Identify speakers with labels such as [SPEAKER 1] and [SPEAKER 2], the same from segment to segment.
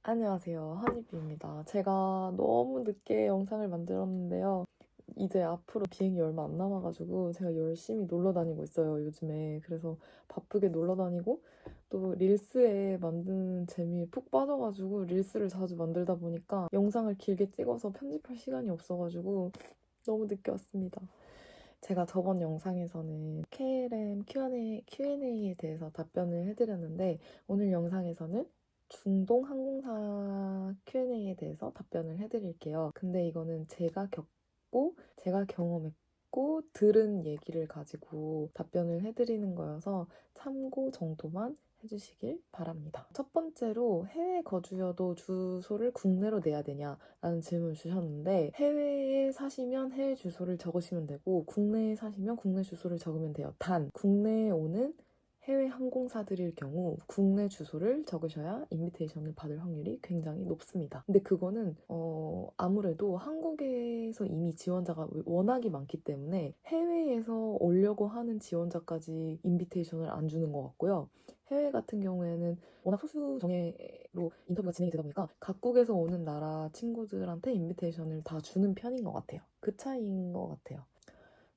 [SPEAKER 1] 안녕하세요. 한이비입니다. 제가 너무 늦게 영상을 만들었는데요. 이제 앞으로 비행이 얼마 안 남아가지고 제가 열심히 놀러 다니고 있어요, 요즘에. 그래서 바쁘게 놀러 다니고 또 릴스에 만드는 재미에 푹 빠져가지고 릴스를 자주 만들다 보니까 영상을 길게 찍어서 편집할 시간이 없어가지고 너무 늦게 왔습니다. 제가 저번 영상에서는 KLM Q&A에 대해서 답변을 해드렸는데 오늘 영상에서는 중동 항공사 Q&A에 대해서 답변을 해드릴게요. 근데 이거는 제가 겪고 제가 경험했고 들은 얘기를 가지고 답변을 해드리는 거여서 참고 정도만 해주시길 바랍니다. 첫 번째로 해외 거주여도 주소를 국내로 내야 되냐라는 질문을 주셨는데 해외에 사시면 해외 주소를 적으시면 되고 국내에 사시면 국내 주소를 적으면 돼요. 단 국내에 오는 해외 항공사들일 경우 국내 주소를 적으셔야 인비테이션을 받을 확률이 굉장히 높습니다. 근데 그거는 아무래도 한국에서 이미 지원자가 워낙이 많기 때문에 해외에서 오려고 하는 지원자까지 인비테이션을 안 주는 것 같고요. 해외 같은 경우에는 워낙 소수 정예로 인터뷰가 진행이 되다 보니까 각국에서 오는 나라 친구들한테 인비테이션을 다 주는 편인 것 같아요. 그 차이인 것 같아요.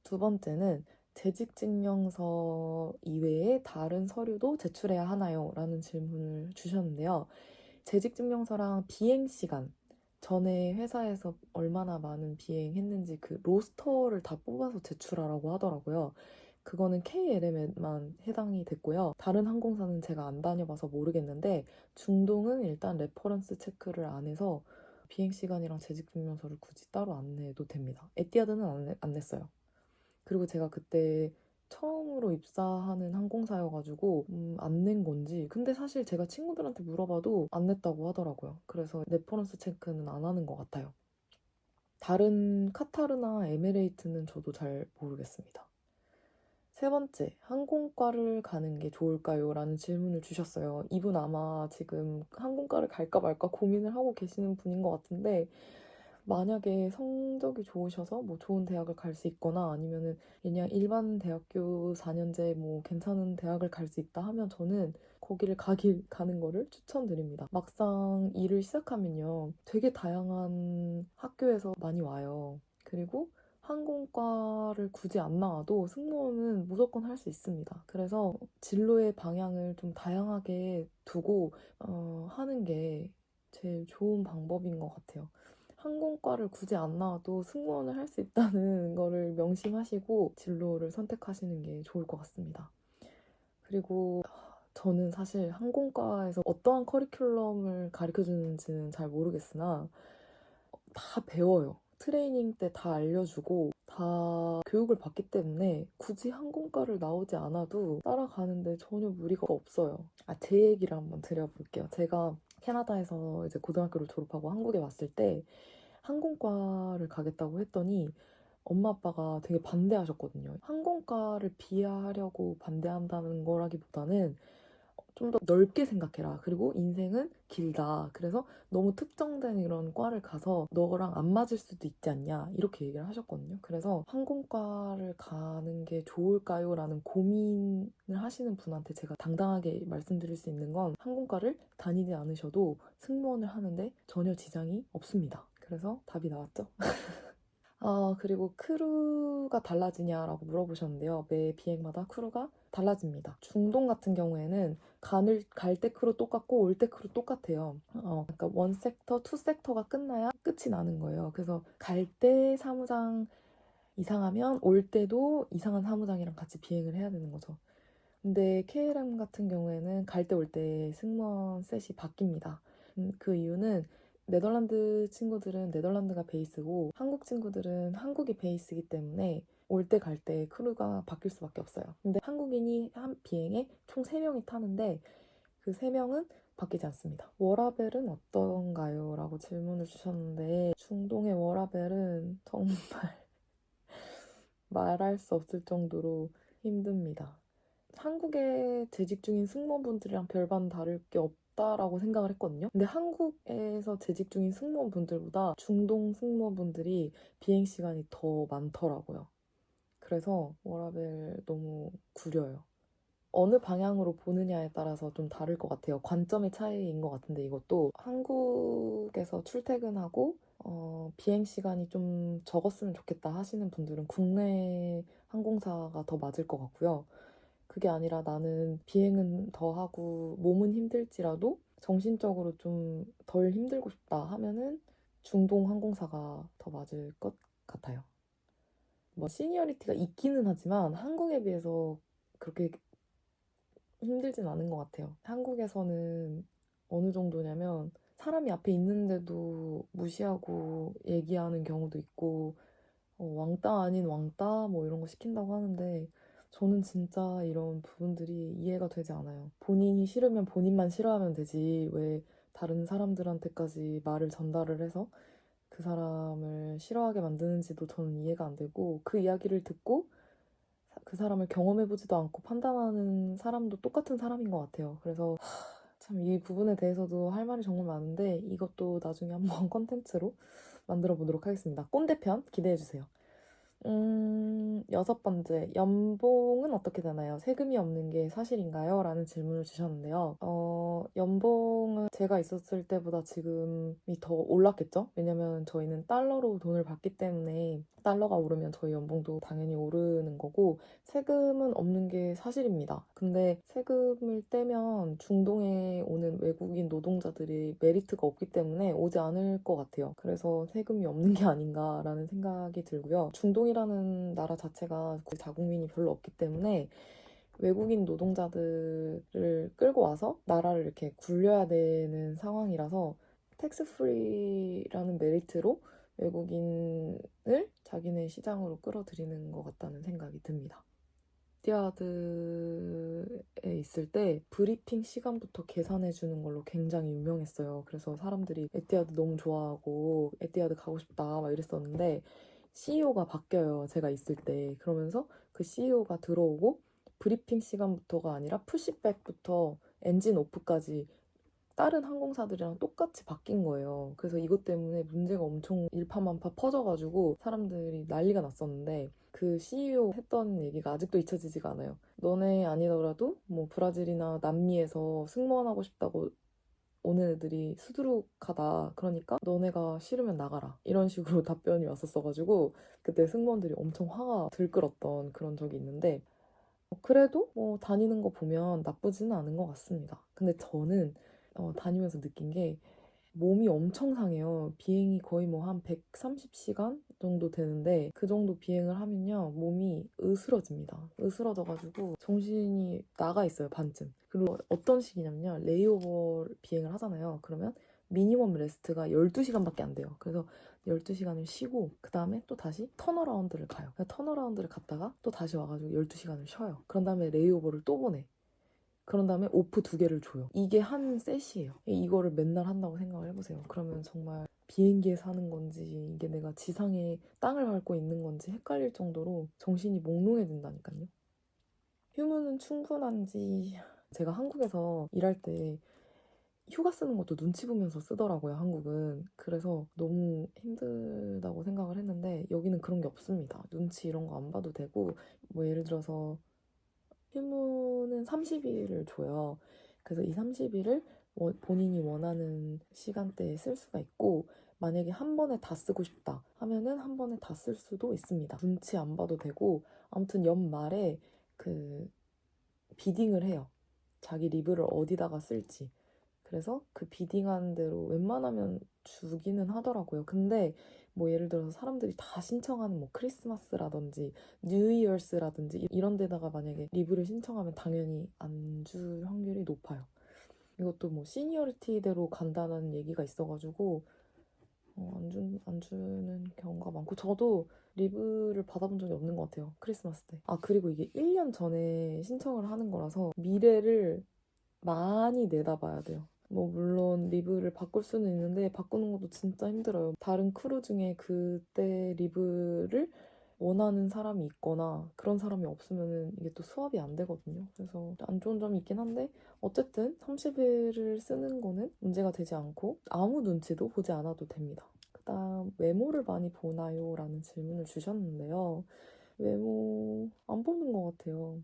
[SPEAKER 1] 두 번째는 재직증명서 이외에 다른 서류도 제출해야 하나요? 라는 질문을 주셨는데요. 재직증명서랑 비행시간, 전에 회사에서 얼마나 많은 비행했는지 그 로스터를 다 뽑아서 제출하라고 하더라고요. 그거는 KLM에만 해당이 됐고요. 다른 항공사는 제가 안 다녀봐서 모르겠는데 중동은 일단 레퍼런스 체크를 안 해서 비행시간이랑 재직증명서를 굳이 따로 안 내도 됩니다. 에티하드는 안 냈어요. 그리고 제가 그때 처음으로 입사하는 항공사여가지고 안 낸 건지 근데 사실 제가 친구들한테 물어봐도 안 냈다고 하더라고요. 그래서 레퍼런스 체크는 안 하는 것 같아요. 다른 카타르나 에미레이트는 저도 잘 모르겠습니다. 세 번째, 항공과를 가는 게 좋을까요? 라는 질문을 주셨어요. 이분 아마 지금 항공과를 갈까 말까 고민을 하고 계시는 분인 것 같은데 만약에 성적이 좋으셔서 뭐 좋은 대학을 갈 수 있거나 아니면은 그냥 일반 대학교 4년제 뭐 괜찮은 대학을 갈 수 있다 하면 저는 거기를 가는 거를 추천드립니다. 막상 일을 시작하면요. 되게 다양한 학교에서 많이 와요. 그리고 항공과를 굳이 안 나와도 승무원은 무조건 할 수 있습니다. 그래서 진로의 방향을 좀 다양하게 두고 하는 게 제일 좋은 방법인 것 같아요. 항공과를 굳이 안 나와도 승무원을 할 수 있다는 거를 명심하시고 진로를 선택하시는 게 좋을 것 같습니다. 그리고 저는 사실 항공과에서 어떠한 커리큘럼을 가르쳐주는지는 잘 모르겠으나 다 배워요. 트레이닝 때 다 알려주고 다 교육을 받기 때문에 굳이 항공과를 나오지 않아도 따라가는데 전혀 무리가 없어요. 제 얘기를 한번 드려볼게요. 제가 캐나다에서 이제 고등학교를 졸업하고 한국에 왔을 때 항공과를 가겠다고 했더니 엄마 아빠가 되게 반대하셨거든요. 항공과를 비하하려고 반대한다는 거라기보다는 좀 더 넓게 생각해라. 그리고 인생은 길다. 그래서 너무 특정된 이런 과를 가서 너랑 안 맞을 수도 있지 않냐. 이렇게 얘기를 하셨거든요. 그래서 항공과를 가는 게 좋을까요? 라는 고민을 하시는 분한테 제가 당당하게 말씀드릴 수 있는 건 항공과를 다니지 않으셔도 승무원을 하는데 전혀 지장이 없습니다. 그래서 답이 나왔죠? 그리고 크루가 달라지냐라고 물어보셨는데요. 매 비행마다 크루가 달라집니다. 중동 같은 경우에는 갈 때 크루 똑같고 올 때 크루 똑같아요. 그러니까 원 섹터, 투 섹터가 끝나야 끝이 나는 거예요. 그래서 갈 때 사무장 이상하면 올 때도 이상한 사무장이랑 같이 비행을 해야 되는 거죠. 근데 KLM 같은 경우에는 갈 때 올 때 승무원 셋이 바뀝니다. 그 이유는 네덜란드 친구들은 네덜란드가 베이스고 한국 친구들은 한국이 베이스이기 때문에 올 때 갈 때 크루가 바뀔 수밖에 없어요. 근데 한국인이 한 비행에 총 3명이 타는데 그 3명은 바뀌지 않습니다. 워라벨은 어떤가요? 라고 질문을 주셨는데 중동의 워라벨은 정말 말할 수 없을 정도로 힘듭니다. 한국에 재직 중인 승무원분들이랑 별반 다를 게 없다라고 생각을 했거든요. 근데 한국에서 재직 중인 승무원분들보다 중동 승무원분들이 비행시간이 더 많더라고요. 그래서 워라밸 너무 구려요. 어느 방향으로 보느냐에 따라서 좀 다를 것 같아요. 관점의 차이인 것 같은데 이것도 한국에서 출퇴근하고 비행 시간이 좀 적었으면 좋겠다 하시는 분들은 국내 항공사가 더 맞을 것 같고요. 그게 아니라 나는 비행은 더 하고 몸은 힘들지라도 정신적으로 좀 덜 힘들고 싶다 하면은 중동 항공사가 더 맞을 것 같아요. 뭐 시니어리티가 있기는 하지만 한국에 비해서 그렇게 힘들진 않은 것 같아요. 한국에서는 어느 정도냐면 사람이 앞에 있는데도 무시하고 얘기하는 경우도 있고 왕따 아닌 왕따 뭐 이런 거 시킨다고 하는데 저는 진짜 이런 부분들이 이해가 되지 않아요. 본인이 싫으면 본인만 싫어하면 되지 왜 다른 사람들한테까지 말을 전달을 해서 그 사람을 싫어하게 만드는지도 저는 이해가 안 되고 그 이야기를 듣고 그 사람을 경험해보지도 않고 판단하는 사람도 똑같은 사람인 것 같아요. 그래서 참 이 부분에 대해서도 할 말이 정말 많은데 이것도 나중에 한번 컨텐츠로 만들어 보도록 하겠습니다. 꼰대편 기대해주세요. 여섯 번째, 연봉은 어떻게 되나요? 세금이 없는 게 사실인가요? 라는 질문을 주셨는데요. 연봉은 제가 있었을 때보다 지금이 더 올랐겠죠? 왜냐면 저희는 달러로 돈을 받기 때문에 달러가 오르면 저희 연봉도 당연히 오르는 거고 세금은 없는 게 사실입니다. 근데 세금을 떼면 중동에 오는 외국인 노동자들이 메리트가 없기 때문에 오지 않을 것 같아요. 그래서 세금이 없는 게 아닌가라는 생각이 들고요. 중동이라는 나라 자체가 자국민이 별로 없기 때문에 외국인 노동자들을 끌고 와서 나라를 이렇게 굴려야 되는 상황이라서 텍스 프리라는 메리트로 외국인을 자기네 시장으로 끌어들이는 것 같다는 생각이 듭니다. 에티하드에 있을 때 브리핑 시간부터 계산해 주는 걸로 굉장히 유명했어요. 그래서 사람들이 에티하드 너무 좋아하고 에티하드 가고 싶다 막 이랬었는데 CEO가 바뀌어요. 제가 있을 때. 그러면서 그 CEO가 들어오고 브리핑 시간부터가 아니라 푸시백부터 엔진 오프까지 다른 항공사들이랑 똑같이 바뀐 거예요. 그래서 이것 때문에 문제가 엄청 일파만파 퍼져가지고 사람들이 난리가 났었는데 그 CEO 했던 얘기가 아직도 잊혀지지가 않아요. 너네 아니더라도 뭐 브라질이나 남미에서 승무원하고 싶다고 오는 애들이 수두룩하다. 그러니까 너네가 싫으면 나가라. 이런 식으로 답변이 왔었어가지고 그때 승무원들이 엄청 화가 들끓었던 그런 적이 있는데 그래도 뭐 다니는 거 보면 나쁘지는 않은 것 같습니다. 근데 저는 다니면서 느낀 게 몸이 엄청 상해요. 비행이 거의 뭐 한 130시간 정도 되는데 그 정도 비행을 하면요. 몸이 으스러집니다. 으스러져가지고 정신이 나가 있어요. 반쯤. 그리고 어떤 식이냐면요. 레이오버 비행을 하잖아요. 그러면 미니멈 레스트가 12시간밖에 안 돼요. 그래서 12시간을 쉬고 그 다음에 또 다시 턴어라운드를 가요. 턴어라운드를 갔다가 또 다시 와가지고 12시간을 쉬어요. 그런 다음에 레이오버를 또 보내. 그런 다음에 오프 2개를 줘요. 이게 한 셋이에요. 이거를 맨날 한다고 생각을 해보세요. 그러면 정말 비행기에 사는 건지 이게 내가 지상에 땅을 밟고 있는 건지 헷갈릴 정도로 정신이 몽롱해진다니까요. 휴무는 충분한지 제가 한국에서 일할 때 휴가 쓰는 것도 눈치 보면서 쓰더라고요, 한국은. 그래서 너무 힘들다고 생각을 했는데 여기는 그런 게 없습니다. 눈치 이런 거 안 봐도 되고 뭐 예를 들어서 휴무는 30일을 줘요. 그래서 이 30일을 본인이 원하는 시간대에 쓸 수가 있고 만약에 한 번에 다 쓰고 싶다 하면은 한 번에 다 쓸 수도 있습니다. 눈치 안 봐도 되고 아무튼 연말에 그 비딩을 해요. 자기 리브를 어디다가 쓸지. 그래서 그 비딩한 대로 웬만하면 주기는 하더라고요. 근데 뭐 예를 들어서 사람들이 다 신청하는 뭐 크리스마스라든지 뉴 이어스라든지 이런 데다가 만약에 리브를 신청하면 당연히 안 줄 확률이 높아요. 이것도 뭐 시니어리티대로 간다는 얘기가 있어가지고 안 주는 경우가 많고 저도 리브를 받아본 적이 없는 것 같아요. 크리스마스 때. 아 그리고 이게 1년 전에 신청을 하는 거라서 미래를 많이 내다봐야 돼요. 뭐 물론 리브를 바꿀 수는 있는데 바꾸는 것도 진짜 힘들어요. 다른 크루 중에 그때 리브를 원하는 사람이 있거나 그런 사람이 없으면은 이게 또 수합이 안 되거든요. 그래서 안 좋은 점이 있긴 한데 어쨌든 30일을 쓰는 거는 문제가 되지 않고 아무 눈치도 보지 않아도 됩니다. 그다음 외모를 많이 보나요? 라는 질문을 주셨는데요. 외모 안 보는 것 같아요.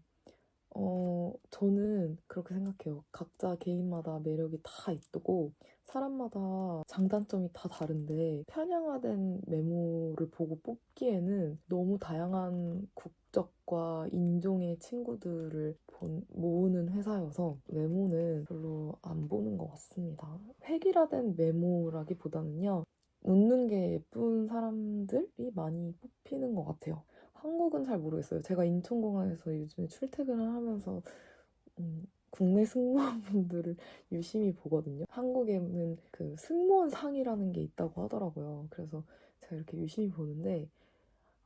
[SPEAKER 1] 저는 그렇게 생각해요. 각자 개인마다 매력이 다 있고 사람마다 장단점이 다 다른데 편향화된 외모를 보고 뽑기에는 너무 다양한 국적과 인종의 친구들을 모으는 회사여서 외모는 별로 안 보는 것 같습니다. 획일화된 외모라기보다는요. 웃는 게 예쁜 사람들이 많이 뽑히는 것 같아요. 한국은 잘 모르겠어요. 제가 인천공항에서 요즘에 출퇴근을 하면서 국내 승무원분들을 유심히 보거든요. 한국에는 그 승무원상이라는 게 있다고 하더라고요. 그래서 제가 이렇게 유심히 보는데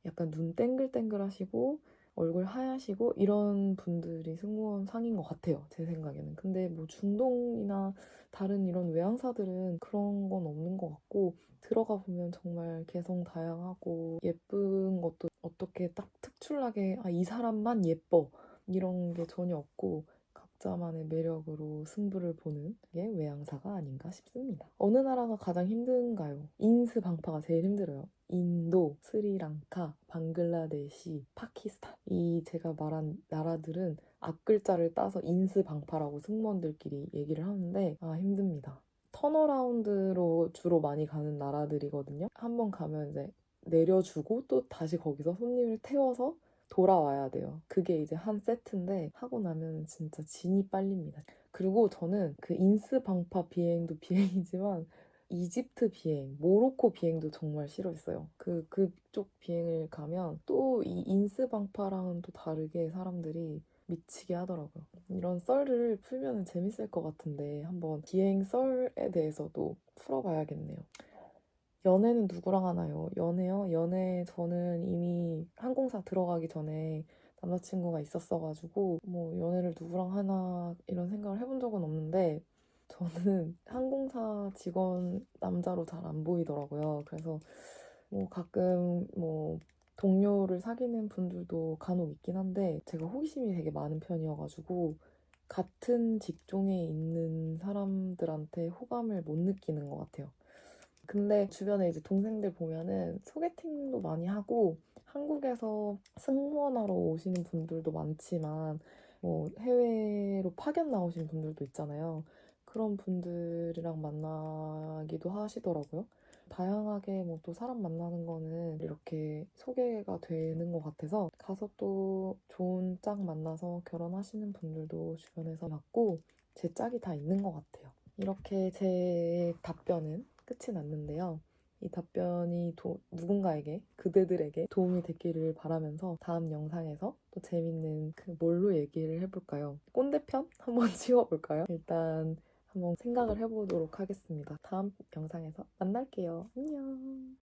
[SPEAKER 1] 약간 눈 땡글땡글 하시고 얼굴 하얗시고 이런 분들이 승무원 상인 것 같아요. 제 생각에는. 근데 뭐 중동이나 다른 이런 외항사들은 그런 건 없는 것 같고 들어가 보면 정말 개성 다양하고 예쁜 것도 어떻게 딱 특출나게 이 사람만 예뻐 이런 게 전혀 없고 각자만의 매력으로 승부를 보는 게 외항사가 아닌가 싶습니다. 어느 나라가 가장 힘든가요? 인스방파가 제일 힘들어요. 인도, 스리랑카, 방글라데시, 파키스탄. 이 제가 말한 나라들은 앞글자를 따서 인스방파라고 승무원들끼리 얘기를 하는데 힘듭니다. 턴어라운드로 주로 많이 가는 나라들이거든요. 한번 가면 이제 내려주고 또 다시 거기서 손님을 태워서 돌아와야 돼요. 그게 이제 한 세트인데 하고 나면 진짜 진이 빨립니다. 그리고 저는 그 인스방파 비행도 비행이지만 이집트 비행, 모로코 비행도 정말 싫어했어요. 그쪽 비행을 가면 또 이 인스방파랑은 또 다르게 사람들이 미치게 하더라고요. 이런 썰을 풀면 재밌을 것 같은데 한번 비행 썰에 대해서도 풀어봐야겠네요. 연애는 누구랑 하나요? 연애요? 연애 저는 이미 항공사 들어가기 전에 남자친구가 있었어가지고 뭐 연애를 누구랑 하나 이런 생각을 해본 적은 없는데 저는 항공사 직원 남자로 잘 안 보이더라고요. 그래서 뭐 가끔 뭐 동료를 사귀는 분들도 간혹 있긴 한데 제가 호기심이 되게 많은 편이어가지고 같은 직종에 있는 사람들한테 호감을 못 느끼는 것 같아요. 근데 주변에 이제 동생들 보면은 소개팅도 많이 하고 한국에서 승무원하러 오시는 분들도 많지만 뭐 해외로 파견 나오신 분들도 있잖아요. 그런 분들이랑 만나기도 하시더라고요. 다양하게 뭐 또 사람 만나는 거는 이렇게 소개가 되는 것 같아서 가서 또 좋은 짝 만나서 결혼하시는 분들도 주변에서 봤고 제 짝이 다 있는 것 같아요. 이렇게 제 답변은 끝이 났는데요. 이 답변이 누군가에게, 그대들에게 도움이 됐기를 바라면서 다음 영상에서 또 재밌는 뭘로 얘기를 해볼까요? 꼰대편? 한번 찍어볼까요? 일단 한번 생각을 해보도록 하겠습니다. 다음 영상에서 만날게요. 안녕!